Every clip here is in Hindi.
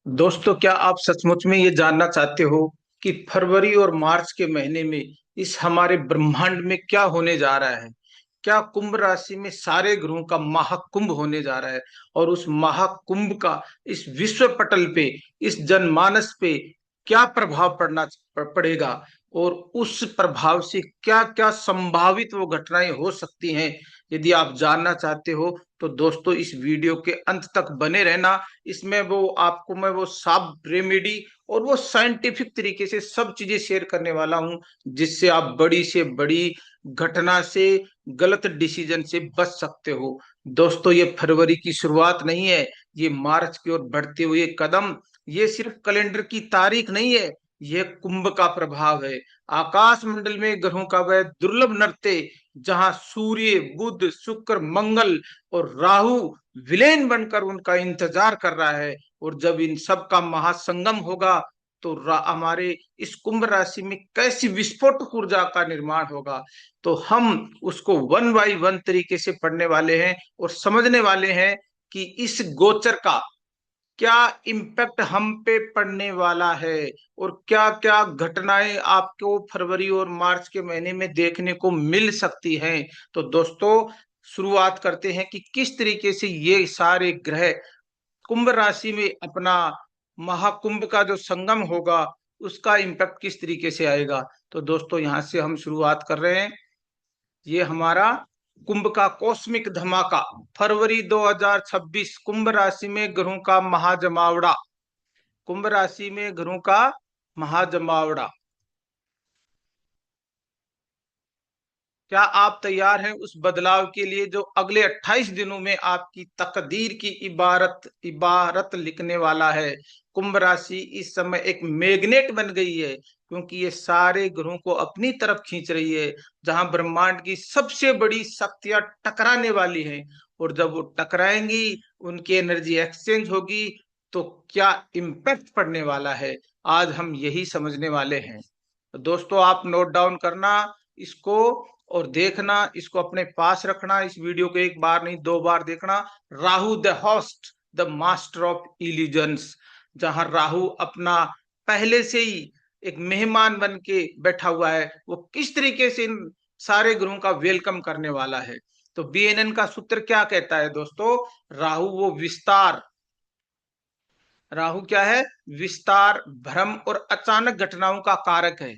दोस्तों, क्या आप सचमुच में ये जानना चाहते हो कि फरवरी और मार्च के महीने में इस हमारे ब्रह्मांड में क्या होने जा रहा है? क्या कुंभ राशि में सारे ग्रहों का महाकुंभ होने जा रहा है? और उस महाकुंभ का इस विश्व पटल पे, इस जनमानस पे क्या प्रभाव पड़ेगा? और उस प्रभाव से क्या क्या संभावित वो घटनाएं हो सकती हैं? यदि आप जानना चाहते हो तो दोस्तों इस वीडियो के अंत तक बने रहना। इसमें वो आपको मैं वो सब रेमेडी और वो साइंटिफिक तरीके से सब चीजें शेयर करने वाला हूं, जिससे आप बड़ी से बड़ी घटना से, गलत डिसीजन से बच सकते हो। दोस्तों, ये फरवरी की शुरुआत नहीं है, ये मार्च की ओर बढ़ते हुए कदम। ये सिर्फ कैलेंडर की तारीख नहीं है, यह कुंभ का प्रभाव है। आकाश मंडल में ग्रहों का वह दुर्लभ नृत्य, जहां सूर्य, बुध, शुक्र, मंगल और राहु विलेन बनकर उनका इंतजार कर रहा है। और जब इन सब का महासंगम होगा तो हमारे इस कुंभ राशि में कैसी विस्फोटक ऊर्जा का निर्माण होगा, तो हम उसको वन बाई वन तरीके से पढ़ने वाले हैं और समझने वाले हैं कि इस गोचर का क्या इम्पैक्ट हम पे पड़ने वाला है और क्या क्या घटनाएं आपको फरवरी और मार्च के महीने में देखने को मिल सकती हैं। तो दोस्तों, शुरुआत करते हैं कि किस तरीके से ये सारे ग्रह कुंभ राशि में अपना महाकुंभ का जो संगम होगा उसका इम्पैक्ट किस तरीके से आएगा। तो दोस्तों, यहां से हम शुरुआत कर रहे हैं। ये हमारा कुंभ का कॉस्मिक धमाका, फरवरी 2026, कुंभ राशि में ग्रहों का महाजमावड़ा। कुंभ राशि में ग्रहों का महाजमावड़ा। क्या आप तैयार हैं उस बदलाव के लिए जो अगले 28 दिनों में आपकी तकदीर की इबारत इबारत लिखने वाला है? कुंभ राशि इस समय एक मैग्नेट बन गई है, क्योंकि ये सारे ग्रहों को अपनी तरफ खींच रही है, जहां ब्रह्मांड की सबसे बड़ी शक्तियां टकराने वाली हैं। और जब वो टकराएंगी, उनकी एनर्जी एक्सचेंज होगी, तो क्या इम्पैक्ट पड़ने वाला है, आज हम यही समझने वाले हैं। तो दोस्तों, आप नोट डाउन करना इसको और देखना, इसको अपने पास रखना। इस वीडियो को एक बार नहीं, दो बार देखना। Rahu the host, the master of illusions, जहां राहु अपना पहले से ही एक मेहमान बन के बैठा हुआ है, वो किस तरीके से इन सारे ग्रहों का वेलकम करने वाला है। तो बीएनएन का सूत्र क्या कहता है दोस्तों? राहु वो विस्तार, राहु क्या है? विस्तार, भ्रम और अचानक घटनाओं का कारक है।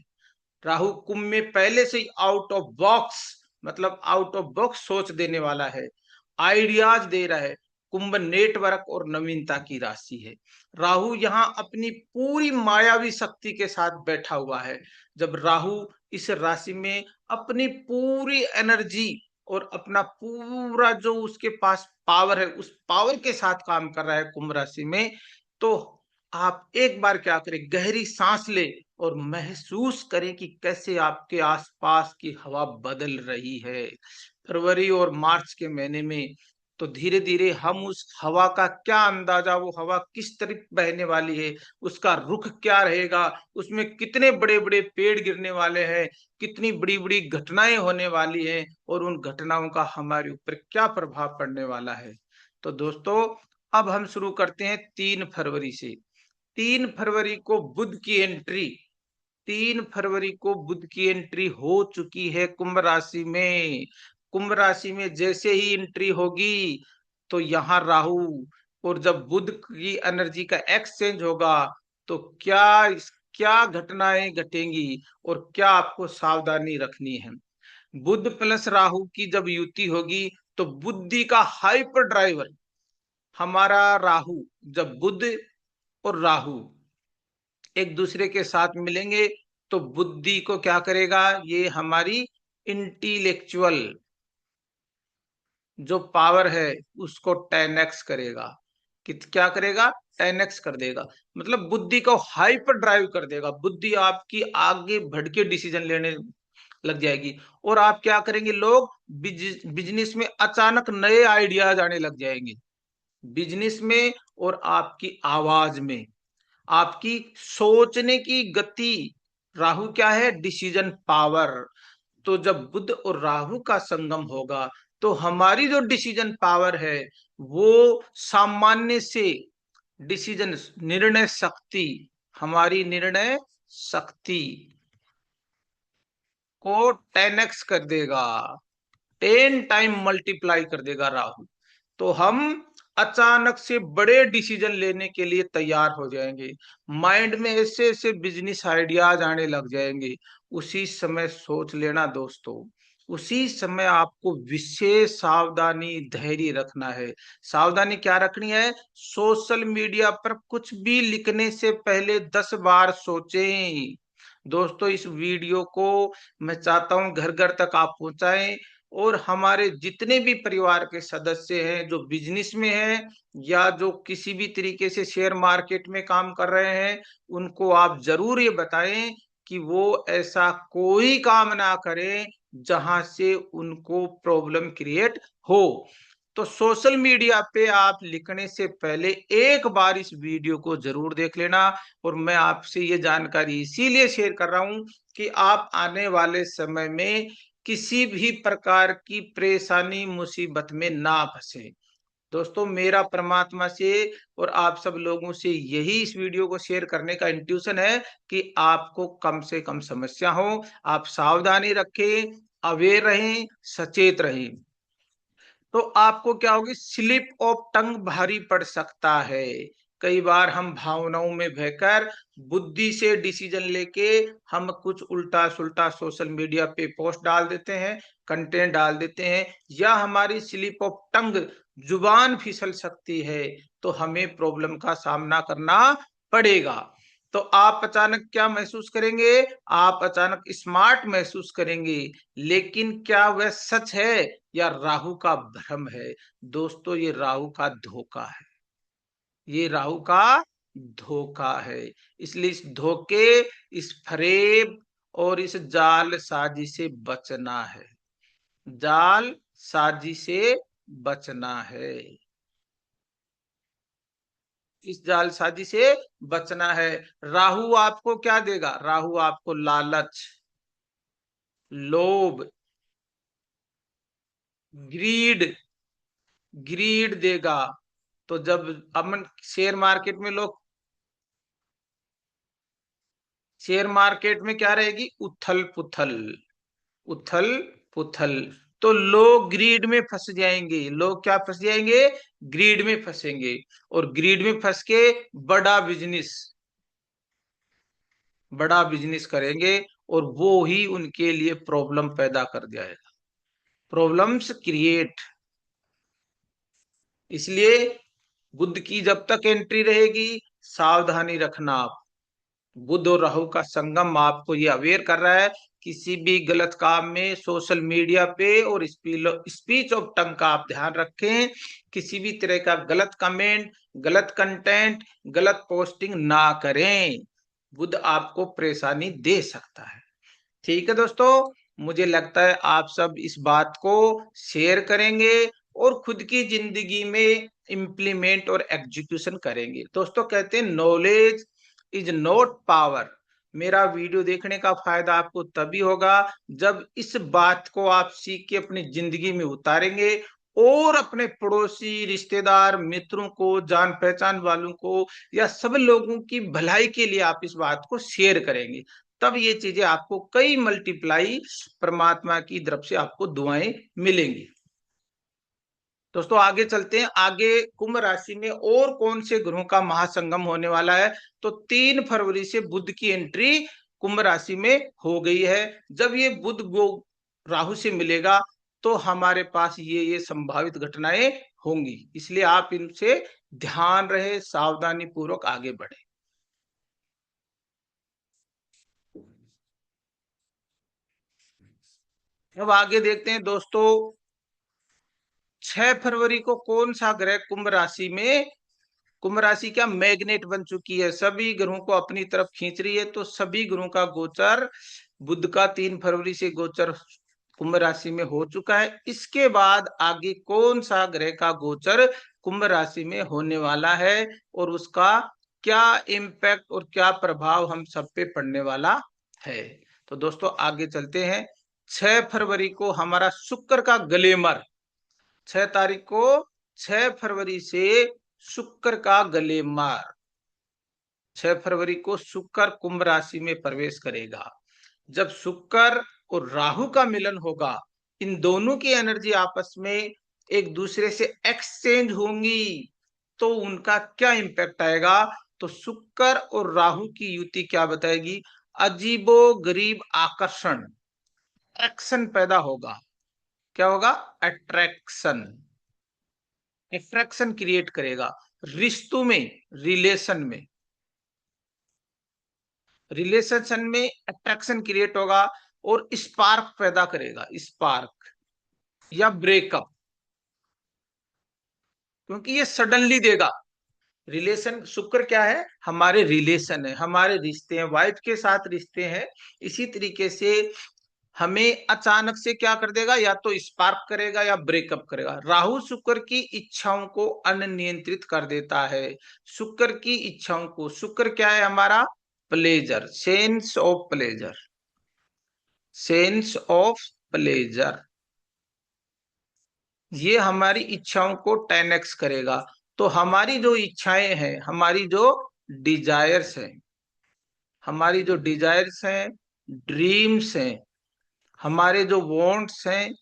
राहु कुंभ में पहले से ही आउट ऑफ बॉक्स, मतलब आउट ऑफ बॉक्स सोच देने वाला है, आइडियाज दे रहा है। कुंभ नेटवर्क और नवीनता की राशि है। राहु यहाँ अपनी पूरी मायावी शक्ति के साथ बैठा हुआ है। जब राहु इस राशि में अपनी पूरी एनर्जी और अपना पूरा जो उसके पास पावर है, उस पावर के साथ काम कर रहा है कुंभ राशि में, तो आप एक बार क्या करें, गहरी सांस ले और महसूस करें कि कैसे आपके आसपास की हवा बदल रही है। फरवरी और मार्च के महीने में तो धीरे धीरे हम उस हवा का क्या अंदाजा, वो हवा किस तरफ बहने वाली है, उसका रुख क्या रहेगा, उसमें कितने बड़े बड़े पेड़ गिरने वाले हैं, कितनी बड़ी बड़ी घटनाएं होने वाली हैं, और उन घटनाओं का हमारे ऊपर क्या प्रभाव पड़ने वाला है। तो दोस्तों, अब हम शुरू करते हैं 3 फरवरी से। 3 फरवरी को बुध की एंट्री, 3 फरवरी को बुध की एंट्री हो चुकी है कुंभ राशि में। कुंभ राशि में जैसे ही एंट्री होगी, तो यहाँ राहु और जब बुध की एनर्जी का एक्सचेंज होगा, तो क्या घटनाएं घटेंगी और क्या आपको सावधानी रखनी है। बुध प्लस राहु की जब युति होगी, तो बुद्धि का हाइपर ड्राइवर हमारा राहु, जब बुध और राहु एक दूसरे के साथ मिलेंगे, तो बुद्धि को क्या करेगा, ये हमारी इंटेलेक्चुअल जो पावर है उसको 10x करेगा। क्या करेगा? 10x कर देगा। मतलब बुद्धि को हाइपर ड्राइव कर देगा, बुद्धि आपकी आगे बढ़ के डिसीजन लेने लग जाएगी। और आप क्या करेंगे, लोग बिजनेस में अचानक नए आइडियाज आने लग जाएंगे, बिजनेस में और आपकी आवाज में, आपकी सोचने की गति। राहु क्या है? Decision power. तो जब बुध और राहु का संगम होगा, तो हमारी जो डिसीजन पावर है वो सामान्य से डिसीजन, निर्णय शक्ति, हमारी निर्णय शक्ति को 10x कर देगा, 10 टाइम मल्टीप्लाई कर देगा राहु। तो हम अचानक से बड़े डिसीजन लेने के लिए तैयार हो जाएंगे, माइंड में ऐसे ऐसे बिजनेस आइडियाज आने लग जाएंगे। उसी समय सोच लेना दोस्तों, उसी समय आपको विशेष सावधानी धैर्य रखना है। सावधानी क्या रखनी है? सोशल मीडिया पर कुछ भी लिखने से पहले 10 बार सोचें। दोस्तों, इस वीडियो को मैं चाहता हूं घर घर तक आप पहुंचाएं, और हमारे जितने भी परिवार के सदस्य हैं जो बिजनेस में हैं या जो किसी भी तरीके से शेयर मार्केट में काम कर रहे हैं, उनको आप जरूर ये बताएं कि वो ऐसा कोई काम ना करें जहां से उनको प्रॉब्लम क्रिएट हो। तो सोशल मीडिया पे आप लिखने से पहले एक बार इस वीडियो को जरूर देख लेना। और मैं आपसे ये जानकारी इसीलिए शेयर कर रहा हूं कि आप आने वाले समय में किसी भी प्रकार की परेशानी मुसीबत में ना फंसे। दोस्तों, मेरा परमात्मा से और आप सब लोगों से यही इस वीडियो को शेयर करने का इंट्यूशन है कि आपको कम से कम समस्या हो, आप सावधानी रखें, अवेयर रहें, सचेत रहें। तो आपको क्या होगी? स्लिप ऑफ टंग भारी पड़ सकता है। कई बार हम भावनाओं में बहकर बुद्धि से डिसीजन लेके हम कुछ उल्टा सुल्टा सोशल मीडिया पे पोस्ट डाल देते हैं, कंटेंट डाल देते हैं, या हमारी स्लिप ऑफ टंग, जुबान फिसल सकती है, तो हमें प्रॉब्लम का सामना करना पड़ेगा। तो आप अचानक क्या महसूस करेंगे? आप अचानक स्मार्ट महसूस करेंगे, लेकिन क्या वह सच है या राहु का भ्रम है? दोस्तों, ये राहु का धोखा है, ये राहु का धोखा है। इसलिए इस धोखे, इस फरेब और इस जाल साजी से बचना है, जाल साजी से बचना है, इस जालसाजी से बचना है। राहु आपको क्या देगा? राहु आपको लालच, लोभ, ग्रीड, ग्रीड देगा। तो जब अपन शेयर मार्केट में लोग, शेयर मार्केट में क्या रहेगी? उथल पुथल, उथल पुथल। तो लोग ग्रीड में फंस जाएंगे, लोग क्या फंस जाएंगे? ग्रीड में फंसेंगे, और ग्रीड में फंस के बड़ा बिजनेस, बड़ा बिजनेस करेंगे, और वो ही उनके लिए प्रॉब्लम पैदा कर जाएगा, प्रॉब्लम्स क्रिएट। इसलिए बुध की जब तक एंट्री रहेगी, सावधानी रखना आप। बुध और राहु का संगम आपको ये अवेयर कर रहा है, किसी भी गलत काम में सोशल मीडिया पे और स्पीच ऑफ टंग का आप ध्यान रखें। किसी भी तरह का गलत कमेंट, गलत कंटेंट, गलत पोस्टिंग ना करें, बुध आपको परेशानी दे सकता है। ठीक है दोस्तों, मुझे लगता है आप सब इस बात को शेयर करेंगे और खुद की जिंदगी में इम्प्लीमेंट और एग्जीक्यूशन करेंगे। दोस्तों, कहते हैं नॉलेज इज नॉट पावर। मेरा वीडियो देखने का फायदा आपको तभी होगा जब इस बात को आप सीख के अपनी जिंदगी में उतारेंगे, और अपने पड़ोसी, रिश्तेदार, मित्रों को, जान पहचान वालों को, या सब लोगों की भलाई के लिए आप इस बात को शेयर करेंगे। तब ये चीजें आपको कई मल्टीप्लाई परमात्मा की तरफ से आपको दुआएं मिलेंगी। दोस्तों, आगे चलते हैं। आगे कुंभ राशि में और कौन से ग्रहों का महासंगम होने वाला है? तो 3 फरवरी से बुध की एंट्री कुंभ राशि में हो गई है। जब ये बुध राहु से मिलेगा तो हमारे पास ये संभावित घटनाएं होंगी, इसलिए आप इनसे ध्यान रहे, सावधानी पूर्वक आगे बढ़े। अब आगे देखते हैं दोस्तों, 6 फरवरी को कौन सा ग्रह कुंभ राशि में, कुंभ राशि क्या मैग्नेट बन चुकी है, सभी ग्रहों को अपनी तरफ खींच रही है। तो सभी ग्रहों का गोचर, बुध का 3 फरवरी से गोचर कुंभ राशि में हो चुका है। इसके बाद आगे कौन सा ग्रह का गोचर कुंभ राशि में होने वाला है, और उसका क्या इम्पैक्ट और क्या प्रभाव हम सब पे पड़ने वाला है? तो दोस्तों, आगे चलते हैं। 6 फरवरी को हमारा शुक्र का ग्लेमर, 6 तारीख को, 6 फरवरी से शुक्र का गलेमार। 6 फरवरी को शुक्र कुंभ राशि में प्रवेश करेगा। जब शुक्र और राहु का मिलन होगा, इन दोनों की एनर्जी आपस में एक दूसरे से एक्सचेंज होंगी, तो उनका क्या इंपैक्ट आएगा? तो शुक्र और राहु की युति क्या बताएगी? अजीबो गरीब आकर्षण, अट्रैक्शन पैदा होगा। क्या होगा? अट्रैक्शन। अट्रैक्शन क्रिएट करेगा रिश्तों में, रिलेशन में। रिलेशन में अट्रैक्शन क्रिएट होगा और स्पार्क पैदा करेगा, स्पार्क या ब्रेकअप, क्योंकि ये सडनली देगा। रिलेशन, शुक्र क्या है? हमारे रिलेशन है, हमारे रिश्ते हैं, वाइफ के साथ रिश्ते हैं। इसी तरीके से हमें अचानक से क्या कर देगा? या तो स्पार्क करेगा या ब्रेकअप करेगा। राहु शुक्र की इच्छाओं को अनियंत्रित कर देता है। शुक्र की इच्छाओं को, शुक्र क्या है हमारा? Pleasure, sense of pleasure, sense of pleasure. ये हमारी इच्छाओं को 10x करेगा। तो हमारी जो इच्छाएं हैं, हमारी जो डिजायर्स हैं, हमारी जो डिजायर्स हैं, ड्रीम्स हैं, हमारे जो वांट्स हैं,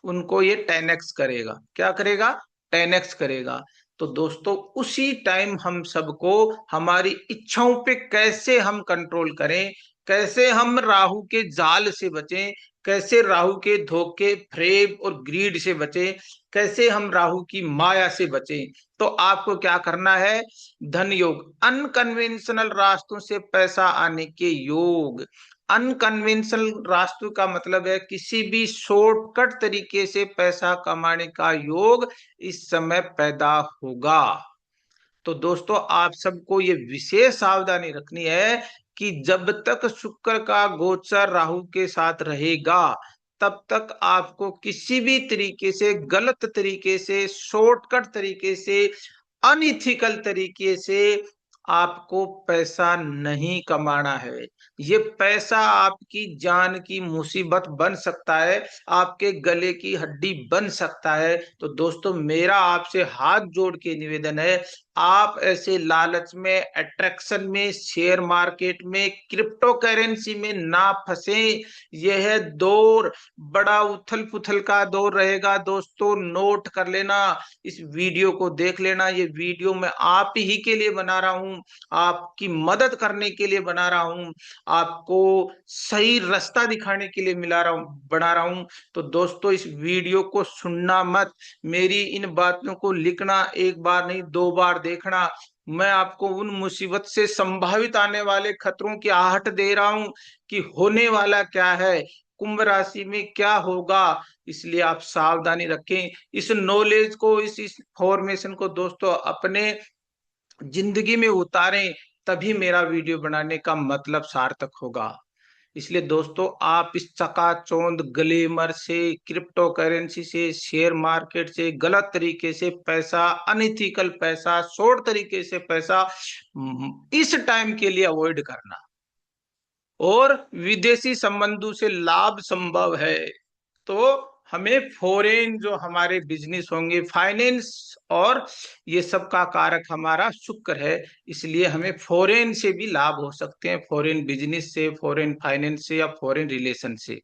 उनको ये 10x करेगा। क्या करेगा? 10x करेगा। तो दोस्तों उसी टाइम हम सबको हमारी इच्छाओं पे कैसे हम कंट्रोल करें, कैसे हम राहु के जाल से बचें, कैसे राहु के धोखे, फ्रेब और ग्रीड से बचें, कैसे हम राहु की माया से बचें, तो आपको क्या करना है? धन योग, अनकन्वेंशनल रास्तों से पैसा आने के योग। अनकन्वेंशनल रास्तों का मतलब है किसी भी शॉर्टकट तरीके से पैसा कमाने का योग इस समय पैदा होगा। तो दोस्तों आप सबको ये विशेष सावधानी रखनी है कि जब तक शुक्र का गोचर राहु के साथ रहेगा, तब तक आपको किसी भी तरीके से, गलत तरीके से, शॉर्टकट तरीके से, अनइथिकल तरीके से आपको पैसा नहीं कमाना है। ये पैसा आपकी जान की मुसीबत बन सकता है, आपके गले की हड्डी बन सकता है। तो दोस्तों मेरा आपसे हाथ जोड़ के निवेदन है, आप ऐसे लालच में, अट्रैक्शन में, शेयर मार्केट में, क्रिप्टो करेंसी में ना फंसे। यह दौर बड़ा उथल पुथल का दौर रहेगा दोस्तों, नोट कर लेना, इस वीडियो को देख लेना। ये वीडियो मैं आप ही के लिए बना रहा हूं, आपकी मदद करने के लिए बना रहा हूं, आपको सही रास्ता दिखाने के लिए बना रहा हूं। तो दोस्तों इस वीडियो को सुनना मत, मेरी इन बातों को लिखना, एक बार नहीं 2 बार देखना। मैं आपको उन मुसीबत से संभावित आने वाले खतरों की आहट दे रहा हूं कि होने वाला क्या है, कुंभ राशि में क्या होगा। इसलिए आप सावधानी रखें, इस नॉलेज को, इस इंफॉर्मेशन को दोस्तों अपने जिंदगी में उतारें, तभी मेरा वीडियो बनाने का मतलब सार्थक होगा। इसलिए दोस्तों आप इस चकाचौंध ग्लैमर से, क्रिप्टो करेंसी से, शेयर मार्केट से, गलत तरीके से पैसा, अनइथिकल पैसा, शॉर्ट तरीके से पैसा इस टाइम के लिए अवॉइड करना। और विदेशी संबंधों से लाभ संभव है, तो हमें फॉरेन जो हमारे बिजनेस होंगे, फाइनेंस और ये सब का कारक हमारा शुक्र है, इसलिए हमें फॉरेन से भी लाभ हो सकते हैं, फॉरेन बिजनेस से, फॉरेन फाइनेंस से या फॉरेन रिलेशन से।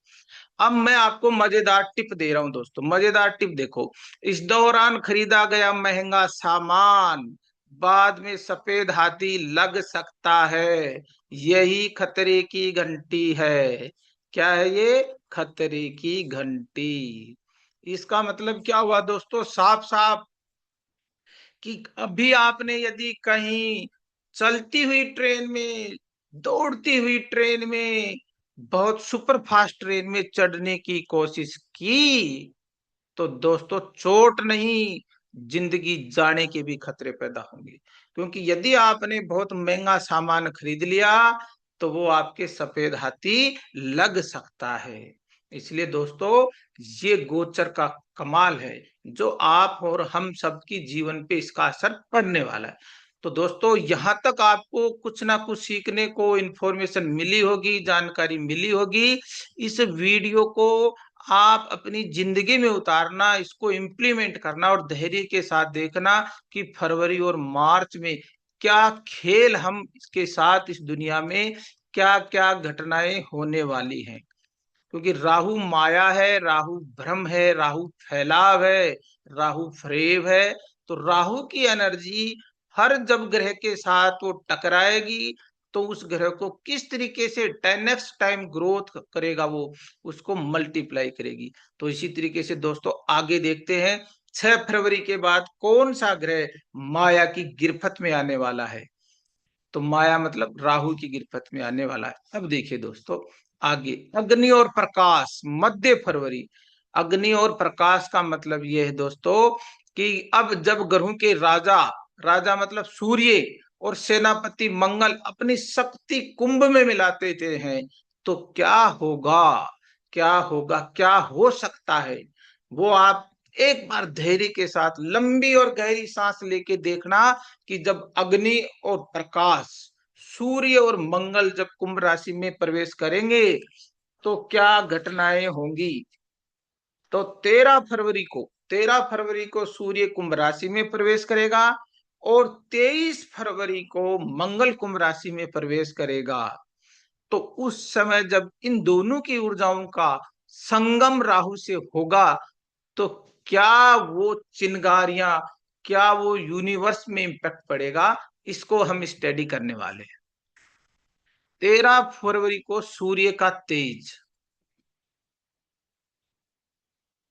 अब मैं आपको मजेदार टिप दे रहा हूं दोस्तों, मजेदार टिप देखो। इस दौरान खरीदा गया महंगा सामान बाद में सफेद हाथी लग सकता है, यही खतरे की घंटी है। क्या है ये? खतरे की घंटी। इसका मतलब क्या हुआ दोस्तों? साफ साफ कि अभी आपने यदि कहीं चलती हुई ट्रेन में, दौड़ती हुई ट्रेन में, बहुत सुपर फास्ट ट्रेन में चढ़ने की कोशिश की, तो दोस्तों चोट नहीं, जिंदगी जाने के भी खतरे पैदा होंगे। क्योंकि यदि आपने बहुत महंगा सामान खरीद लिया, तो वो आपके सफेद हाथी लग सकता है। इसलिए दोस्तों ये गोचर का कमाल है, जो आप और हम सबकी जीवन पे इसका असर पड़ने वाला है। तो दोस्तों यहाँ तक आपको कुछ ना कुछ सीखने को, इंफॉर्मेशन मिली होगी, जानकारी मिली होगी। इस वीडियो को आप अपनी जिंदगी में उतारना, इसको इम्प्लीमेंट करना और धैर्य के साथ देखना कि फरवरी और मार्च में क्या खेल हम इसके साथ इस दुनिया में क्या क्या घटनाएं होने वाली हैं। क्योंकि राहु माया है, राहु भ्रम है, राहु फैलाव है, राहु फ्रेव है। तो राहु की एनर्जी हर जब ग्रह के साथ वो टकराएगी तो उस ग्रह को किस तरीके से 10x टाइम ग्रोथ करेगा, वो उसको मल्टीप्लाई करेगी। तो इसी तरीके से दोस्तों आगे देखते हैं 6 फरवरी के बाद कौन सा ग्रह माया की गिरफ्त में आने वाला है। तो माया मतलब राहु की गिरफ्त में आने वाला है। अब देखिए दोस्तों आगे, अग्नि और प्रकाश मध्य फरवरी। अग्नि और प्रकाश का मतलब यह है दोस्तों कि अब जब ग्रहों के राजा, राजा मतलब सूर्य और सेनापति मंगल अपनी शक्ति कुंभ में मिलाते थे हैं, तो क्या होगा, क्या होगा, क्या हो सकता है, वो आप एक बार धैर्य के साथ लंबी और गहरी सांस लेके देखना कि जब अग्नि और प्रकाश, सूर्य और मंगल जब कुंभ राशि में प्रवेश करेंगे तो क्या घटनाएं होंगी। तो 13 फरवरी को सूर्य कुंभ राशि में प्रवेश करेगा और 23 फरवरी को मंगल कुंभ राशि में प्रवेश करेगा। तो उस समय जब इन दोनों की ऊर्जाओं का संगम राहु से होगा तो क्या वो चिंगारियां, क्या वो यूनिवर्स में इम्पैक्ट पड़ेगा, इसको हम स्टडी करने वाले हैं। 13 फरवरी को सूर्य का तेज,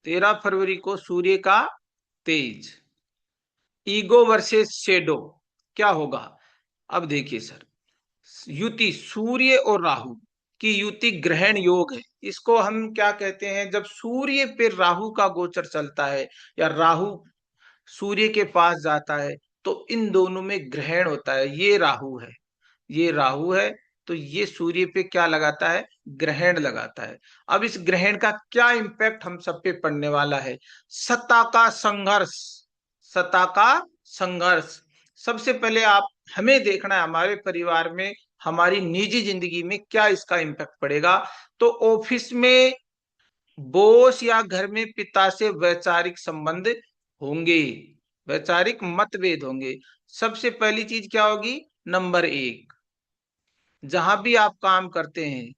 13 फरवरी को सूर्य का तेज, ईगो वर्सेस शेडो, क्या होगा। अब देखिए सर, युति सूर्य और राहु की युति ग्रहण योग है। इसको हम क्या कहते हैं, जब सूर्य पे राहु का गोचर चलता है या राहु सूर्य के पास जाता है तो इन दोनों में ग्रहण होता है। ये राहु है, ये राहु है, तो ये सूर्य पे क्या लगाता है, ग्रहण लगाता है। अब इस ग्रहण का क्या इम्पैक्ट हम सब पे पड़ने वाला है। सत्ता का संघर्ष, सत्ता का संघर्ष। सबसे पहले आप हमें देखना है हमारे परिवार में, हमारी निजी जिंदगी में क्या इसका इम्पैक्ट पड़ेगा। तो ऑफिस में बॉस या घर में पिता से वैचारिक संबंध होंगे, वैचारिक मतभेद होंगे। सबसे पहली चीज क्या होगी, नंबर एक, जहां भी आप काम करते हैं,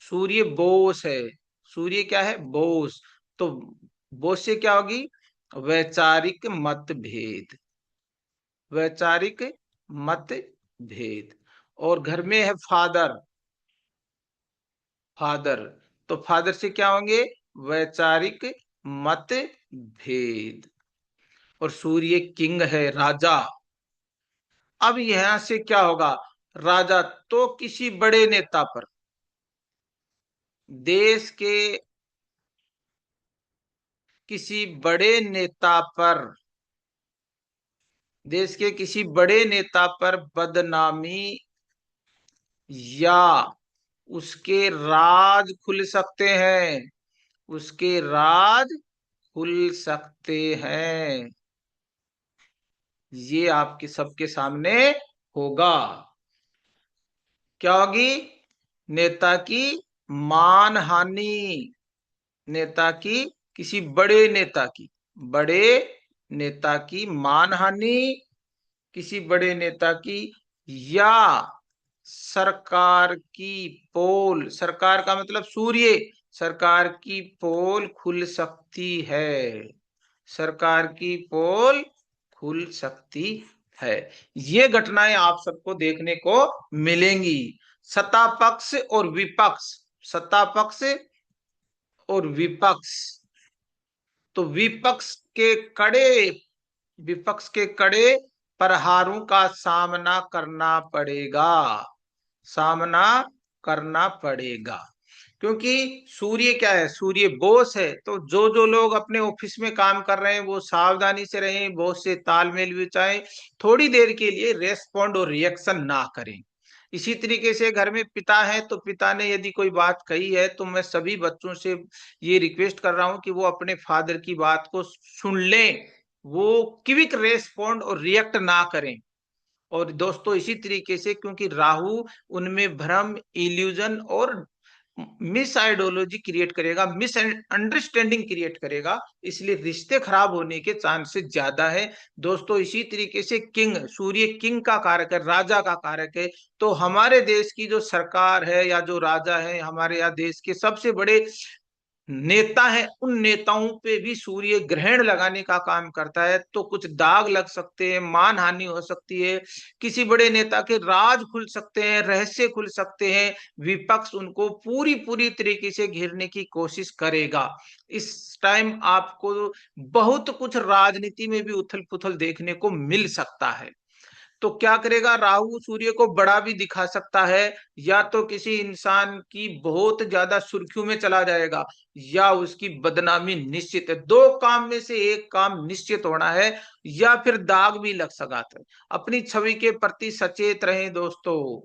सूर्य बोस है, सूर्य क्या है, बोस। तो बोस से क्या होगी, वैचारिक मतभेद, वैचारिक मतभेद। और घर में है फादर, फादर, तो फादर से क्या होंगे, वैचारिक मतभेद। और सूर्य किंग है, राजा। अब यहां से क्या होगा, राजा तो किसी बड़े नेता पर, देश के किसी बड़े नेता पर, देश के किसी बड़े नेता पर बदनामी या उसके राज खुल सकते हैं, उसके राज खुल सकते हैं। ये आपके सबके सामने होगा। क्या होगी, नेता की मान हानि, नेता की, किसी बड़े नेता की, बड़े नेता की मान हानि, किसी बड़े नेता की, या सरकार की पोल, सरकार का मतलब सूर्य, सरकार की पोल खुल सकती है, सरकार की पोल खुल सकती है। ये घटनाएं आप सबको देखने को मिलेंगी। सत्ता पक्ष और विपक्ष, सत्ता पक्ष और विपक्ष। तो विपक्ष के कड़े प्रहारों का सामना करना पड़ेगा, सामना करना पड़ेगा। क्योंकि सूर्य क्या है, सूर्य बॉस है। तो जो जो लोग अपने ऑफिस में काम कर रहे हैं वो सावधानी से रहें, बॉस से तालमेल बिठाएं, थोड़ी देर के लिए रेस्पॉन्ड और रिएक्शन ना करें। इसी तरीके से घर में पिता है तो पिता ने यदि कोई बात कही है तो मैं सभी बच्चों से ये रिक्वेस्ट कर रहा हूं कि वो अपने फादर की बात को सुन लें, वो क्विक रेस्पॉन्ड और रिएक्ट ना करें। और दोस्तों इसी तरीके से, क्योंकि राहु उनमें भ्रम, इल्यूजन और मिस आइडियोलॉजी क्रिएट करेगा, मिस अंडरस्टैंडिंग क्रिएट करेगा, इसलिए रिश्ते खराब होने के चांसेस ज्यादा है दोस्तों। इसी तरीके से किंग, सूर्य किंग का कारक है, राजा का कारक है। तो हमारे देश की जो सरकार है या जो राजा है, हमारे यहाँ देश के सबसे बड़े नेता है, उन नेताओं पे भी सूर्य ग्रहण लगाने का काम करता है। तो कुछ दाग लग सकते हैं, मान हानि हो सकती है, किसी बड़े नेता के राज खुल सकते हैं, रहस्य खुल सकते हैं, विपक्ष उनको पूरी पूरी तरीके से घेरने की कोशिश करेगा। इस टाइम आपको बहुत कुछ राजनीति में भी उथल पुथल देखने को मिल सकता है। तो क्या करेगा, राहु सूर्य को बड़ा भी दिखा सकता है, या तो किसी इंसान की बहुत ज्यादा सुर्खियों में चला जाएगा, या उसकी बदनामी निश्चित है। दो काम में से एक काम निश्चित होना है, या फिर दाग भी लग सकता है। अपनी छवि के प्रति सचेत रहें दोस्तों।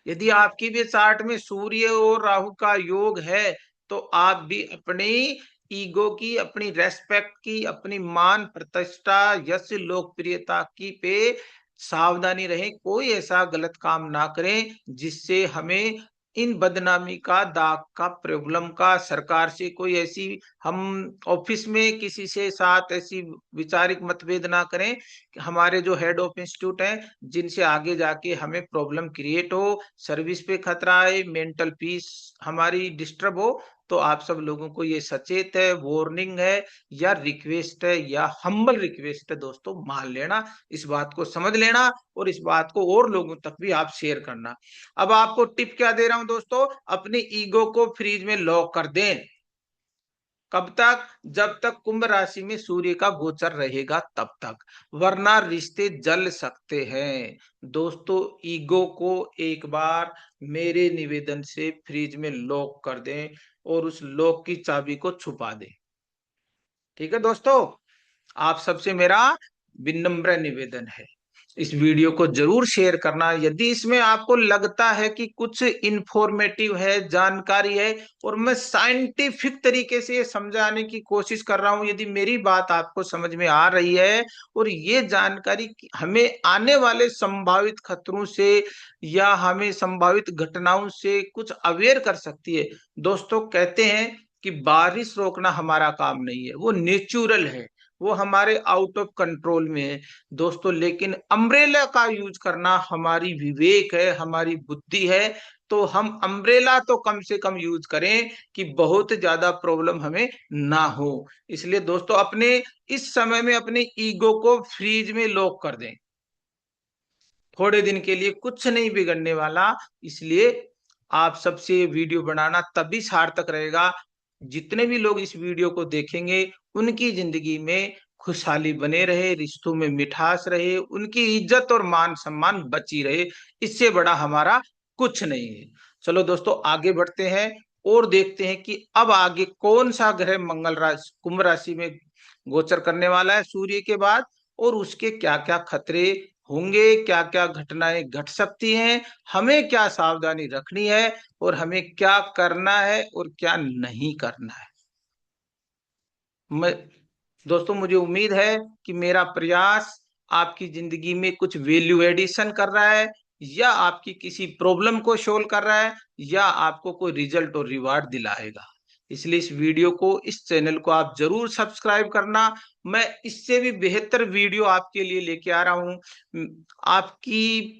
यदि आपकी भी चार्ट में सूर्य और राहु का योग है, तो आप भी अपनी ईगो की, अपनी रेस्पेक्ट की, अपनी मान प्रतिष्ठा, यश, लोकप्रियता की पे सावधानी रहें। कोई ऐसा गलत काम ना करें जिससे हमें इन बदनामी का, दाग का, प्रॉब्लम का, सरकार से कोई ऐसी, हम ऑफिस में किसी से साथ ऐसी विचारिक मतभेद ना करें कि हमारे जो हेड ऑफ इंस्टीट्यूट हैं, जिनसे आगे जाके हमें प्रॉब्लम क्रिएट हो, सर्विस पे खतरा आए, मेंटल पीस हमारी डिस्टर्ब हो। तो आप सब लोगों को ये सचेत है, वार्निंग है, या रिक्वेस्ट है, या हम्बल रिक्वेस्ट है दोस्तों, मान लेना, इस बात को समझ लेना, और इस बात को और लोगों तक भी आप शेयर करना। अब आपको टिप क्या दे रहा हूं दोस्तों, अपनी ईगो को फ्रीज में लॉक कर दें। कब तक? जब तक कुंभ राशि में सूर्य का गोचर रहेगा तब तक, वरना रिश्ते जल सकते हैं दोस्तों। ईगो को एक बार मेरे निवेदन से फ्रिज में लॉक कर दें, और उस लॉक की चाबी को छुपा दें। ठीक है दोस्तों, आप सबसे मेरा विनम्र निवेदन है, इस वीडियो को जरूर शेयर करना। यदि इसमें आपको लगता है कि कुछ इंफॉर्मेटिव है, जानकारी है, और मैं साइंटिफिक तरीके से ये समझाने की कोशिश कर रहा हूं, यदि मेरी बात आपको समझ में आ रही है, और ये जानकारी हमें आने वाले संभावित खतरों से या हमें संभावित घटनाओं से कुछ अवेयर कर सकती है। दोस्तों, कहते हैं कि बारिश रोकना हमारा काम नहीं है, वो नेचुरल है, वो हमारे आउट ऑफ कंट्रोल में है दोस्तों। लेकिन अम्ब्रेला का यूज करना हमारी विवेक है, हमारी बुद्धि है। तो हम अम्ब्रेला तो कम से कम यूज करें कि बहुत ज्यादा प्रॉब्लम हमें ना हो। इसलिए दोस्तों, अपने इस समय में अपने ईगो को फ्रीज में लॉक कर दें, थोड़े दिन के लिए कुछ नहीं बिगड़ने वाला। इसलिए आप सबसे ये वीडियो बनाना तभी सार्थक रहेगा, जितने भी लोग इस वीडियो को देखेंगे उनकी जिंदगी में खुशहाली बने रहे, रिश्तों में मिठास रहे, उनकी इज्जत और मान सम्मान बची रहे। इससे बड़ा हमारा कुछ नहीं है। चलो दोस्तों, आगे बढ़ते हैं और देखते हैं कि अब आगे कौन सा ग्रह मंगल राशि, कुंभ राशि में गोचर करने वाला है सूर्य के बाद, और उसके क्या क्या खतरे होंगे, क्या क्या घटनाएं घट सकती हैं, हमें क्या सावधानी रखनी है, और हमें क्या करना है और क्या नहीं करना है। मैं दोस्तों, मुझे उम्मीद है कि मेरा प्रयास आपकी जिंदगी में कुछ वैल्यू एडिशन कर रहा है, या आपकी किसी प्रॉब्लम को सोल्व कर रहा है, या आपको कोई रिजल्ट और रिवार्ड दिलाएगा। इसलिए इस वीडियो को, इस चैनल को आप जरूर सब्सक्राइब करना। मैं इससे भी बेहतर वीडियो आपके लिए लेके आ रहा हूं। आपकी,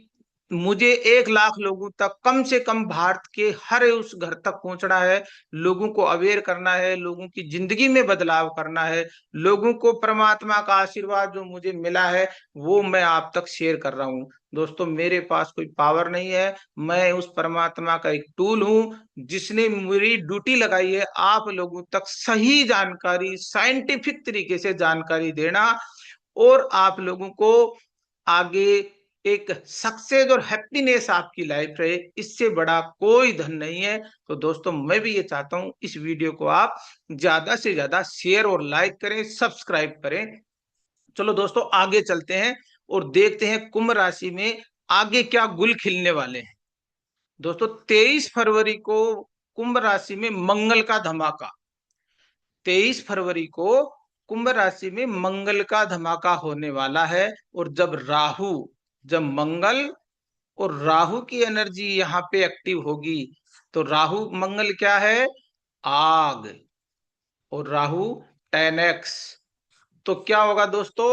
मुझे 1 लाख लोगों तक, कम से कम भारत के हर उस घर तक पहुंचना है, लोगों को अवेयर करना है, लोगों की जिंदगी में बदलाव करना है, लोगों को परमात्मा का आशीर्वाद जो मुझे मिला है वो मैं आप तक शेयर कर रहा हूं दोस्तों। मेरे पास कोई पावर नहीं है, मैं उस परमात्मा का एक टूल हूं, जिसने मेरी ड्यूटी लगाई है आप लोगों तक सही जानकारी, साइंटिफिक तरीके से जानकारी देना, और आप लोगों को आगे एक सक्सेस और हैप्पीनेस आपकी लाइफ रहे। इससे बड़ा कोई धन नहीं है। तो दोस्तों, मैं भी ये चाहता हूं इस वीडियो को आप ज्यादा से ज्यादा शेयर और लाइक करें, सब्सक्राइब करें। चलो दोस्तों, आगे चलते हैं और देखते हैं कुंभ राशि में आगे क्या गुल खिलने वाले हैं। दोस्तों, 23 फरवरी को कुंभ राशि में मंगल का धमाका, 23 फरवरी को कुंभ राशि में मंगल का धमाका होने वाला है। और जब मंगल और राहु की एनर्जी यहाँ पे एक्टिव होगी, तो राहु मंगल क्या है? आग। और राहु 10x। तो क्या होगा दोस्तों?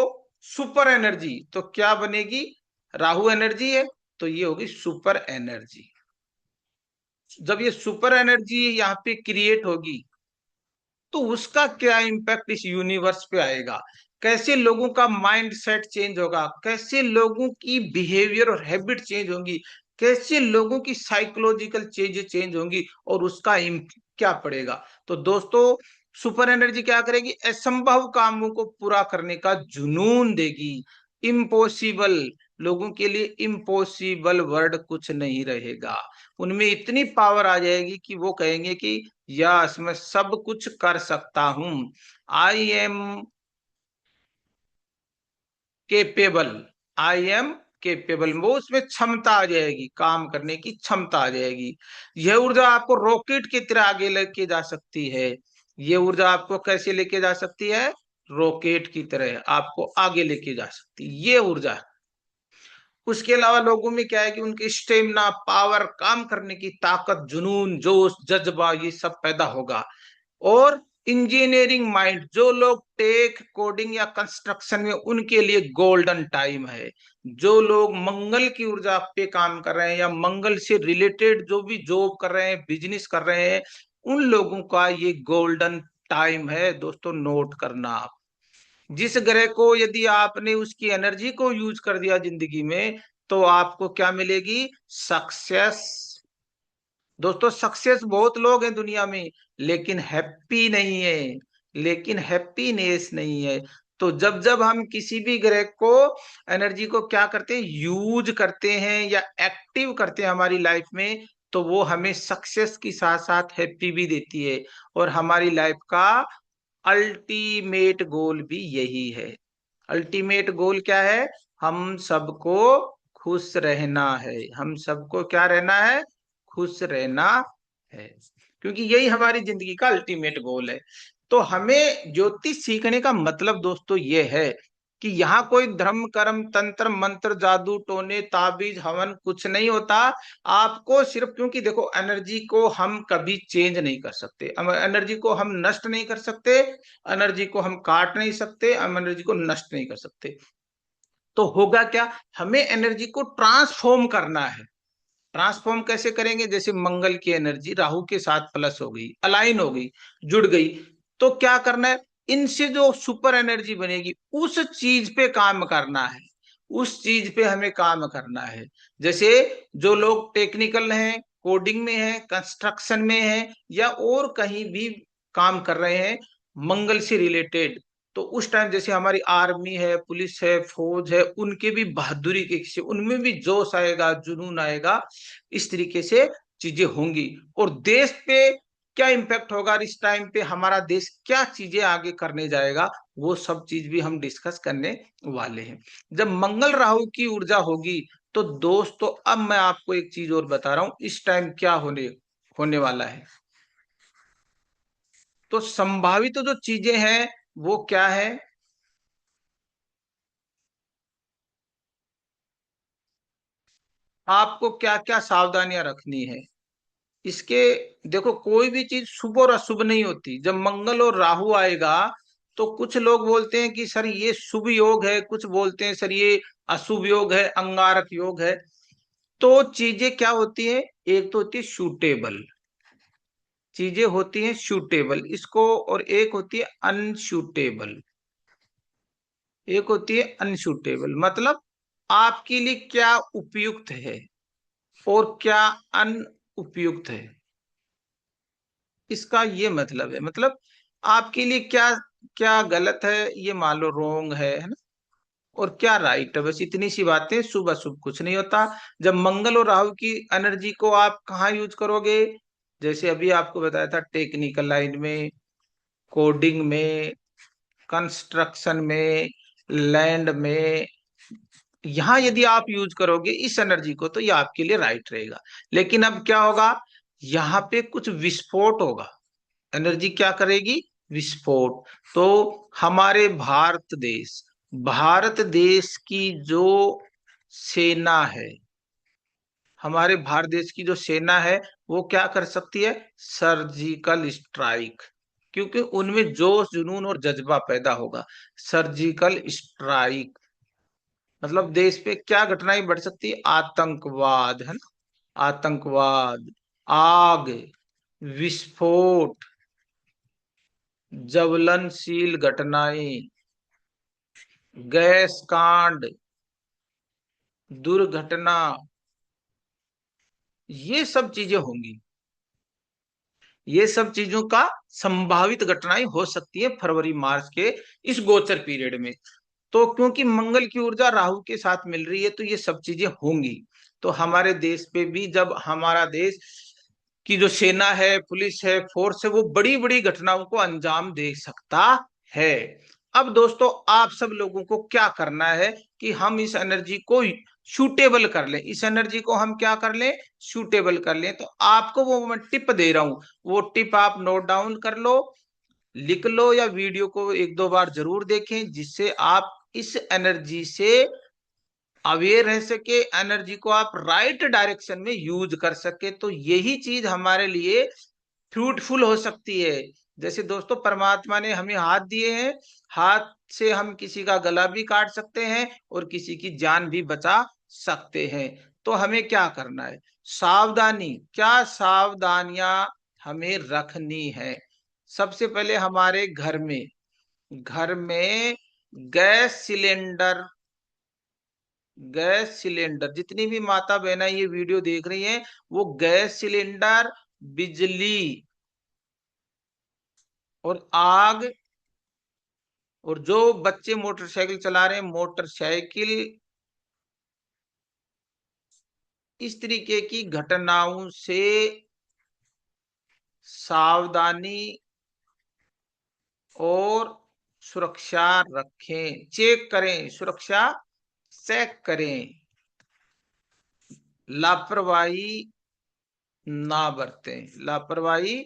Super energy. तो क्या बनेगी? राहु एनर्जी है, तो ये होगी सुपर एनर्जी। जब ये सुपर एनर्जी यहाँ पे क्रिएट होगी, तो उसका क्या इम्पैक्ट इस यूनिवर्स पे आएगा? कैसे लोगों का माइंड सेट चेंज होगा, कैसे लोगों की बिहेवियर और हैबिट चेंज होंगी, कैसे लोगों की साइकोलॉजिकल चेंज चेंज होंगी, और उसका क्या पड़ेगा? तो दोस्तों, सुपर एनर्जी क्या करेगी? असंभव कामों को पूरा करने का जुनून देगी। इम्पॉसिबल, लोगों के लिए इम्पॉसिबल वर्ड कुछ नहीं रहेगा। उनमें इतनी पावर आ जाएगी कि वो कहेंगे कि यस, मैं सब कुछ कर सकता हूं। I am capable. I am capable, वो उसमें क्षमता आ जाएगी, काम करने की क्षमता आ जाएगी। यह ऊर्जा आपको रॉकेट की तरह आगे लेके जा सकती है। ये ऊर्जा आपको कैसे लेके जा सकती है? रॉकेट की तरह आपको आगे लेके जा सकती है ये ऊर्जा। उसके अलावा लोगों में क्या है कि उनकी स्टेमिना, पावर, काम करने की ताकत, जुनून, जोश, जज्बा, ये सब पैदा होगा। और इंजीनियरिंग माइंड, जो लोग टेक, कोडिंग या कंस्ट्रक्शन में, उनके लिए गोल्डन टाइम है। जो लोग मंगल की ऊर्जा पे काम कर रहे हैं या मंगल से रिलेटेड जो भी जॉब कर रहे हैं, बिजनेस कर रहे हैं, उन लोगों का ये गोल्डन टाइम है दोस्तों। नोट करना आप, जिस ग्रह को यदि आपने उसकी एनर्जी को यूज कर दिया जिंदगी में, तो आपको क्या मिलेगी? सक्सेस। दोस्तों, सक्सेस बहुत लोग हैं दुनिया में, लेकिन हैप्पी नहीं है, लेकिन हैप्पीनेस नहीं है। तो जब जब हम किसी भी ग्रह को, एनर्जी को क्या करते हैं, यूज करते हैं या एक्टिव करते हैं हमारी लाइफ में, तो वो हमें सक्सेस की साथ साथ हैप्पी भी देती है। और हमारी लाइफ का अल्टीमेट गोल भी यही है। अल्टीमेट गोल क्या है? हम सबको खुश रहना है। हम सबको क्या रहना है? खुश रहना है, क्योंकि यही हमारी जिंदगी का अल्टीमेट गोल है। तो हमें ज्योतिष सीखने का मतलब दोस्तों ये है कि यहाँ कोई धर्म, कर्म, तंत्र, मंत्र, जादू, टोने, ताबीज, हवन कुछ नहीं होता। आपको सिर्फ, क्योंकि देखो, एनर्जी को हम कभी चेंज नहीं कर सकते, एनर्जी को हम नष्ट नहीं कर सकते, एनर्जी को हम काट नहीं सकते, हम एनर्जी को नष्ट नहीं कर सकते। तो होगा क्या? हमें एनर्जी को ट्रांसफॉर्म करना है। ट्रांसफॉर्म कैसे करेंगे? जैसे मंगल की एनर्जी राहु के साथ प्लस हो गई, अलाइन हो गई, जुड़ गई, तो क्या करना है? इनसे जो सुपर एनर्जी बनेगी, उस चीज पे काम करना है। उस चीज पे हमें काम करना है। जैसे जो लोग टेक्निकल हैं, कोडिंग में हैं, कंस्ट्रक्शन में हैं, या और कहीं भी काम कर रहे हैं मंगल से रिलेटेड, तो उस टाइम जैसे हमारी आर्मी है, पुलिस है, फौज है, उनके भी बहादुरी के से उनमें भी जोश आएगा, जुनून आएगा। इस तरीके से चीजें होंगी। और देश पे क्या इम्पैक्ट होगा, इस टाइम पे हमारा देश क्या चीजें आगे करने जाएगा, वो सब चीज भी हम डिस्कस करने वाले हैं। जब मंगल राहु की ऊर्जा होगी, तो दोस्तों अब मैं आपको एक चीज और बता रहा हूं, इस टाइम क्या होने होने वाला है। तो संभावित जो चीजें हैं वो क्या है? आपको क्या क्या सावधानियां रखनी है इसके? देखो, कोई भी चीज शुभ और अशुभ नहीं होती। जब मंगल और राहु आएगा, तो कुछ लोग बोलते हैं कि सर ये शुभ योग है, कुछ बोलते हैं सर ये अशुभ योग है, अंगारक योग है। तो चीजें क्या होती है? एक तो होती है सूटेबल, चीजें होती हैं सूटेबल इसको, और एक होती है अनसूटेबल। एक होती है अनसूटेबल, मतलब आपके लिए क्या उपयुक्त है और क्या अनुपयुक्त है, इसका ये मतलब है। मतलब आपके लिए क्या क्या गलत है, ये मान लो रोंग है ना, और क्या राइट है, बस इतनी सी बातें। शुभ अशुभ कुछ नहीं होता। जब मंगल और राहु की एनर्जी को आप कहाँ यूज करोगे? जैसे अभी आपको बताया था, टेक्निकल लाइन में, कोडिंग में, कंस्ट्रक्शन में, लैंड में, यहाँ यदि आप यूज करोगे इस एनर्जी को, तो ये आपके लिए राइट रहेगा। लेकिन अब क्या होगा? यहाँ पे कुछ विस्फोट होगा। एनर्जी क्या करेगी? विस्फोट। तो हमारे भारत देश की जो सेना है, हमारे भारत देश की जो सेना है वो क्या कर सकती है? Surgical strike. क्योंकि उनमें जोश जुनून और जज्बा पैदा होगा। सर्जिकल स्ट्राइक मतलब देश पे क्या घटनाएं बढ़ सकती है? आतंकवाद, है ना, आतंकवाद, आग, विस्फोट, ज्वलनशील घटनाएं, गैस कांड, दुर्घटना, ये सब चीजें होंगी। ये सब चीजों का संभावित घटनाएं हो सकती है फरवरी मार्च के इस गोचर पीरियड में। तो क्योंकि मंगल की ऊर्जा राहु के साथ मिल रही है तो ये सब चीजें होंगी। तो हमारे देश पे भी जब हमारा देश की जो सेना है, पुलिस है, फोर्स है, वो बड़ी बड़ी घटनाओं को अंजाम दे सकता है। अब दोस्तों आप सब लोगों को क्या करना है कि हम इस एनर्जी को सूटेबल कर लें। इस एनर्जी को हम क्या कर लें? सूटेबल कर लें। तो आपको वो मैं टिप दे रहा हूं, वो टिप आप नोट डाउन कर लो, लिख लो, या वीडियो को एक दो बार जरूर देखें, जिससे आप इस एनर्जी से अवेयर रह सके, एनर्जी को आप राइट डायरेक्शन में यूज कर सके। तो यही चीज हमारे लिए फ्रूटफुल हो सकती है। जैसे दोस्तों परमात्मा ने हमें हाथ दिए हैं, हाथ से हम किसी का गला भी काट सकते हैं और किसी की जान भी बचा सकते हैं। तो हमें क्या करना है? सावधानी, क्या सावधानियां हमें रखनी है? सबसे पहले हमारे घर में गैस सिलेंडर, गैस सिलेंडर, जितनी भी माता बहना ये वीडियो देख रही हैं, वो गैस सिलेंडर, बिजली और आग, और जो बच्चे मोटरसाइकिल चला रहे हैं, मोटरसाइकिल, इस तरीके की घटनाओं से सावधानी और सुरक्षा रखें, चेक करें, सुरक्षा चेक करें, लापरवाही ना बरतें, लापरवाही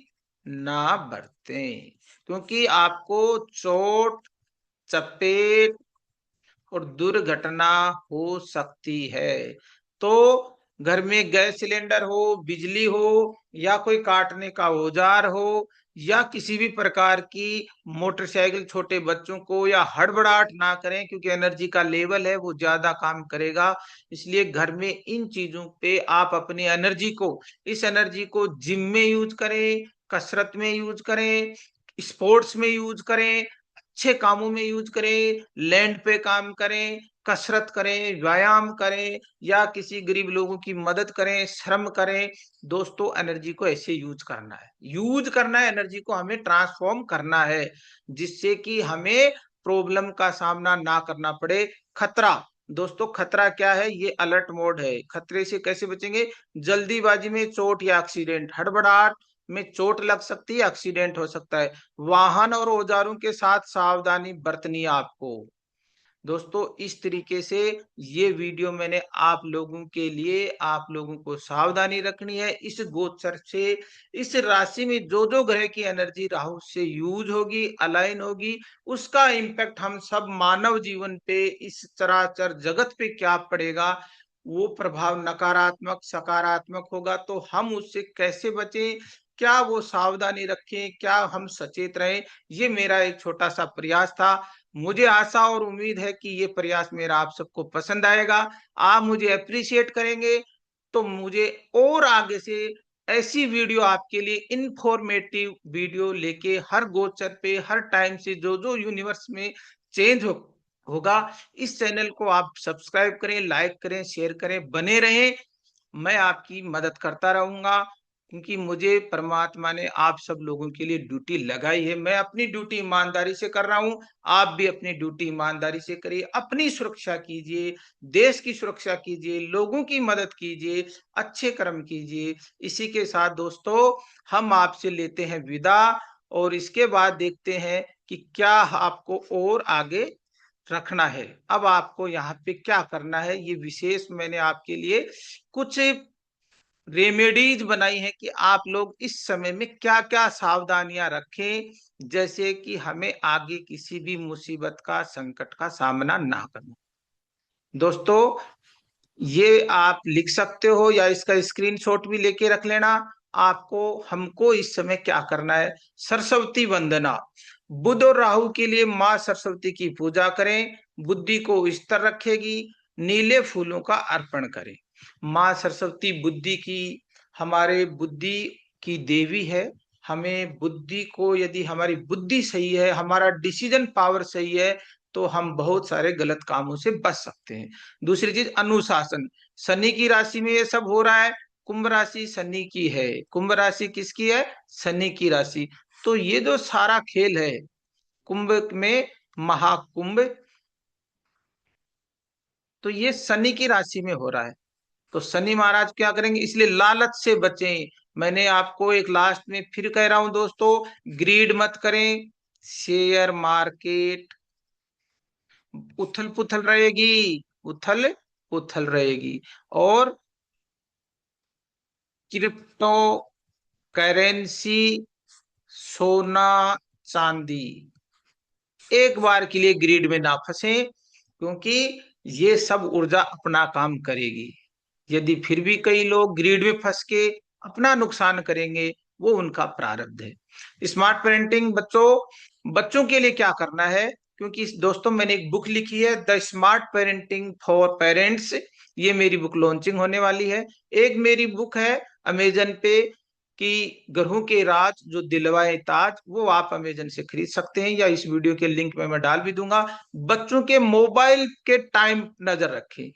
ना बरतें। क्योंकि आपको चोट, चपेट और दुर्घटना हो सकती है। तो घर में गैस सिलेंडर हो, बिजली हो, या कोई काटने का औजार हो, या किसी भी प्रकार की मोटरसाइकिल छोटे बच्चों को, या हड़बड़ाहट ना करें, क्योंकि एनर्जी का लेवल है वो ज्यादा काम करेगा। इसलिए घर में इन चीजों पे आप अपनी एनर्जी को, इस एनर्जी को जिम में यूज करें, कसरत में यूज करें, स्पोर्ट्स में यूज करें, अच्छे कामों में यूज करें, लैंड पे काम करें, कसरत करें, व्यायाम करें, या किसी गरीब लोगों की मदद करें, श्रम करें। दोस्तों एनर्जी को ऐसे यूज करना है, यूज करना है, एनर्जी को हमें ट्रांसफॉर्म करना है, जिससे कि हमें प्रॉब्लम का सामना ना करना पड़े। खतरा, दोस्तों खतरा क्या है? ये अलर्ट मोड है। खतरे से कैसे बचेंगे? जल्दीबाजी में चोट या एक्सीडेंट, हड़बड़ाहट में चोट लग सकती है, एक्सीडेंट हो सकता है। वाहन और औजारों के साथ सावधानी बरतनी है आपको। दोस्तों इस तरीके से ये वीडियो मैंने आप लोगों के लिए, आप लोगों को सावधानी रखनी है इस गोचर से। इस राशि में जो जो ग्रह की एनर्जी राहु से यूज होगी, अलाइन होगी, उसका इम्पैक्ट हम सब मानव जीवन पे, इस चराचर जगत पे क्या पड़ेगा, वो प्रभाव नकारात्मक सकारात्मक होगा। तो हम उससे कैसे बचें, क्या वो सावधानी रखें, क्या हम सचेत रहें, ये मेरा एक छोटा सा प्रयास था। मुझे आशा और उम्मीद है कि ये प्रयास मेरा आप सबको पसंद आएगा, आप मुझे अप्रिशिएट करेंगे। तो मुझे और आगे से ऐसी वीडियो आपके लिए, इंफॉर्मेटिव वीडियो लेके हर गोचर पे, हर टाइम से जो जो यूनिवर्स में चेंज होगा, इस चैनल को आप सब्सक्राइब करें, लाइक करें, शेयर करें, बने रहें। मैं आपकी मदद करता रहूंगा, क्योंकि मुझे परमात्मा ने आप सब लोगों के लिए ड्यूटी लगाई है। मैं अपनी ड्यूटी ईमानदारी से कर रहा हूं, आप भी अपनी ड्यूटी ईमानदारी से करिए, अपनी सुरक्षा कीजिए, देश की सुरक्षा कीजिए, लोगों की मदद कीजिए, अच्छे कर्म कीजिए। इसी के साथ दोस्तों हम आपसे लेते हैं विदा, और इसके बाद देखते हैं कि क्या आपको और आगे रखना है। अब आपको यहाँ पे क्या करना है, ये विशेष मैंने आपके लिए कुछ रेमेडीज बनाई है कि आप लोग इस समय में क्या क्या सावधानियां रखें, जैसे कि हमें आगे किसी भी मुसीबत का, संकट का सामना ना करना। दोस्तों ये आप लिख सकते हो या इसका स्क्रीनशॉट भी लेके रख लेना। आपको हमको इस समय क्या करना है, सरस्वती वंदना। बुध और राहु के लिए माँ सरस्वती की पूजा करें, बुद्धि को स्थिर रखेगी, नीले फूलों का अर्पण करें। माँ सरस्वती बुद्धि की, हमारे बुद्धि की देवी है। हमें बुद्धि को, यदि हमारी बुद्धि सही है, हमारा डिसीजन पावर सही है, तो हम बहुत सारे गलत कामों से बच सकते हैं। दूसरी चीज अनुशासन। शनि की राशि में ये सब हो रहा है। कुंभ राशि शनि की है। कुंभ राशि किसकी है? शनि की राशि। तो ये जो सारा खेल है कुंभ में, महाकुंभ, तो ये शनि की राशि में हो रहा है। तो शनि महाराज क्या करेंगे, इसलिए लालच से बचें। मैंने आपको एक लास्ट में फिर कह रहा हूं दोस्तों, ग्रीड मत करें। शेयर मार्केट उथल पुथल रहेगी, उथल पुथल रहेगी। और क्रिप्टो करेंसी, सोना, चांदी, एक बार के लिए ग्रीड में ना फंसे, क्योंकि ये सब ऊर्जा अपना काम करेगी। यदि फिर भी कई लोग ग्रीड में फंस के अपना नुकसान करेंगे, वो उनका प्रारब्ध है। स्मार्ट पेरेंटिंग बच्चों, बच्चों के लिए क्या करना है, क्योंकि दोस्तों मैंने एक बुक लिखी है, the smart parenting for parents. ये मेरी बुक लॉन्चिंग होने वाली है। एक मेरी बुक है अमेजन पे कि ग्रहों के राज जो दिलवाए ताज, वो आप अमेजन से खरीद सकते हैं, या इस वीडियो के लिंक में मैं डाल भी दूंगा। बच्चों के मोबाइल के टाइम नजर रखें।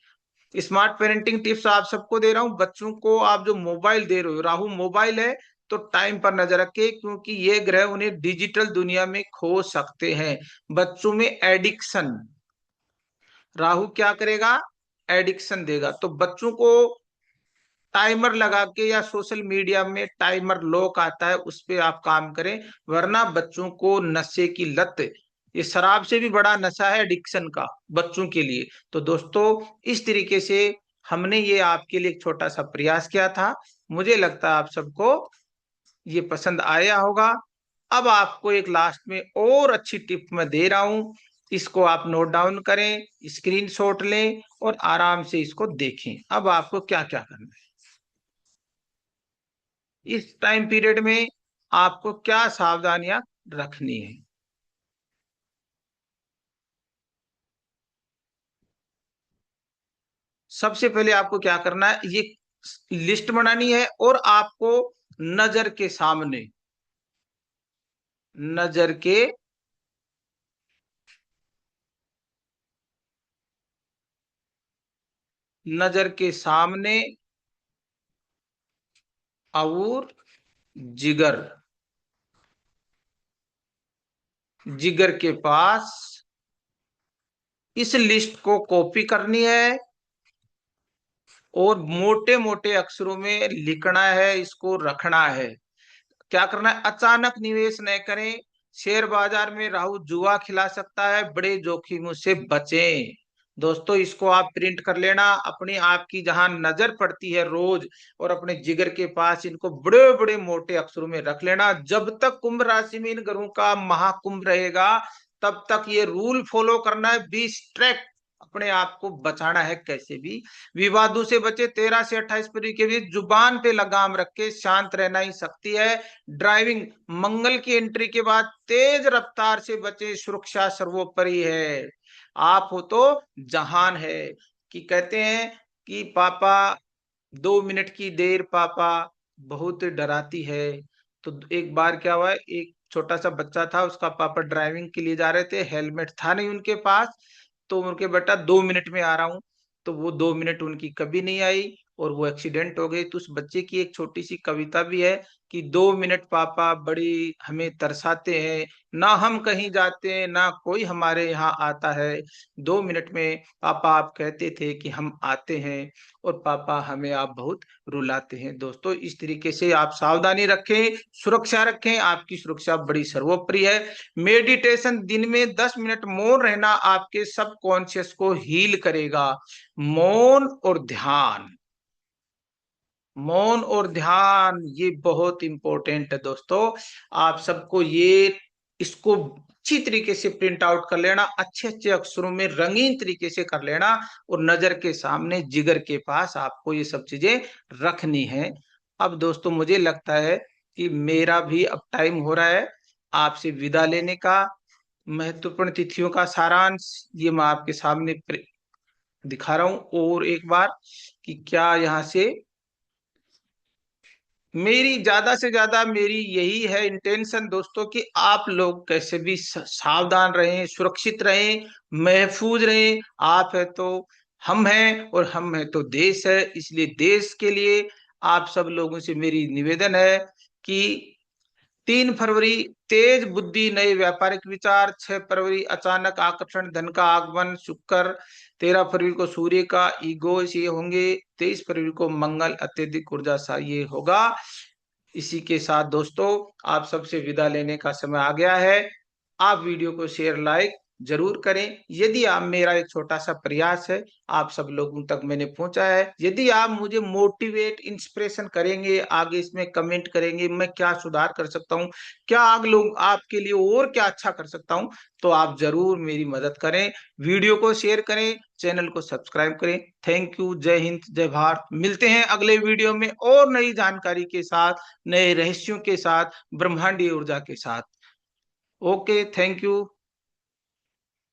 स्मार्ट पेरेंटिंग टिप्स आप सबको दे रहा हूं। बच्चों को आप जो मोबाइल दे रहे हो, राहु मोबाइल है, तो टाइम पर नजर रखें, क्योंकि ये ग्रह उन्हें डिजिटल दुनिया में खो सकते हैं। बच्चों में एडिक्शन, राहु क्या करेगा, एडिक्शन देगा। तो बच्चों को टाइमर लगा के, या सोशल मीडिया में टाइमर लॉक आता है, उस पे आप काम करें। वरना बच्चों को नशे की लत, ये शराब से भी बड़ा नशा है एडिक्शन का बच्चों के लिए। तो दोस्तों, इस तरीके से हमने ये आपके लिए एक छोटा सा प्रयास किया था। मुझे लगता है आप सबको ये पसंद आया होगा। अब आपको एक लास्ट में और अच्छी टिप मैं दे रहा हूं, इसको आप नोट डाउन करें, स्क्रीनशॉट लें और आराम से इसको देखें। अब आपको क्या क्या करना है, इस टाइम पीरियड में आपको क्या सावधानियां रखनी है। सबसे पहले आपको क्या करना है, ये लिस्ट बनानी है, और आपको नजर के सामने, नजर के नजर के सामने और जिगर, जिगर के पास इस लिस्ट को कॉपी करनी है, और मोटे मोटे अक्षरों में लिखना है, इसको रखना है। क्या करना है, अचानक निवेश न करें। शेयर बाजार में राहु जुआ खिला सकता है, बड़े जोखिमों से बचें। दोस्तों, इसको आप प्रिंट कर लेना, अपनी आपकी जहां नजर पड़ती है रोज, और अपने जिगर के पास इनको बड़े बड़े मोटे अक्षरों में रख लेना। जब तक कुंभ राशि में इन ग्रहों का महाकुंभ रहेगा, तब तक ये रूल फॉलो करना है, बी स्ट्रिक्ट। अपने आप को बचाना है कैसे भी। विवादों से बचे, 13 से 28 फरवरी के बीच जुबान पे लगाम रख के शांत रहना ही शक्ति है। ड्राइविंग, मंगल की एंट्री के बाद तेज रफ्तार से बचे, सुरक्षा सर्वोपरि है। आप हो तो जहान है। कि कहते हैं कि पापा, 2 मिनट की देर पापा बहुत डराती है। तो एक बार क्या हुआ, एक छोटा सा बच्चा था, उसका पापा ड्राइविंग के लिए जा रहे थे, हेलमेट था नहीं उनके पास। तो उनके बेटा 2 मिनट में आ रहा हूँ, तो वो 2 मिनट उनकी कभी नहीं आई, और वो एक्सीडेंट हो गई। तो उस बच्चे की एक छोटी सी कविता भी है कि 2 मिनट पापा बड़ी हमें तरसाते हैं, ना हम कहीं जाते हैं ना कोई हमारे यहाँ आता है। 2 मिनट में पापा आप कहते थे कि हम आते हैं, और पापा हमें आप बहुत रुलाते हैं। दोस्तों, इस तरीके से आप सावधानी रखें, सुरक्षा रखें, आपकी सुरक्षा बड़ी सर्वोपरि है। मेडिटेशन, दिन में 10 मिनट मौन रहना आपके सब कॉन्शियस को हील करेगा। मौन और ध्यान, मौन और ध्यान ये बहुत इंपॉर्टेंट है दोस्तों। आप सबको ये, इसको अच्छी तरीके से प्रिंट आउट कर लेना, अच्छे अच्छे अक्षरों में रंगीन तरीके से कर लेना, और नजर के सामने जिगर के पास आपको ये सब चीजें रखनी है। अब दोस्तों मुझे लगता है कि मेरा भी अब टाइम हो रहा है आपसे विदा लेने का। महत्वपूर्ण तिथियों का सारांश ये मैं आपके सामने दिखा रहा हूं और एक बार कि क्या यहाँ से मेरी ज्यादा से ज्यादा मेरी यही है इंटेंशन दोस्तों कि आप लोग कैसे भी सावधान रहें, सुरक्षित रहें, महफूज रहें। आप है तो हम हैं और हम है तो देश है, इसलिए देश के लिए आप सब लोगों से मेरी निवेदन है कि 3 फरवरी तेज बुद्धि नए व्यापारिक विचार, 6 फरवरी अचानक आकर्षण धन का आगमन शुक्र, 13 फरवरी को सूर्य का ईगो ये होंगे, 23 फरवरी को मंगल अत्यधिक ऊर्जा सा ये होगा। इसी के साथ दोस्तों आप सबसे विदा लेने का समय आ गया है। आप वीडियो को शेयर लाइक जरूर करें। यदि आप मेरा एक छोटा सा प्रयास है आप सब लोगों तक मैंने पहुंचा है, यदि आप मुझे मोटिवेट इंस्पिरेशन करेंगे, आगे इसमें कमेंट करेंगे मैं क्या सुधार कर सकता हूं, क्या आगे लोग आपके लिए और क्या अच्छा कर सकता हूं, तो आप जरूर मेरी मदद करें। वीडियो को शेयर करें, चैनल को सब्सक्राइब करें। Thank you. जय हिंद, जय भारत। मिलते हैं अगले वीडियो में और नई जानकारी के साथ, नए रहस्यों के साथ, ब्रह्मांडीय ऊर्जा के साथ। Okay, thank you.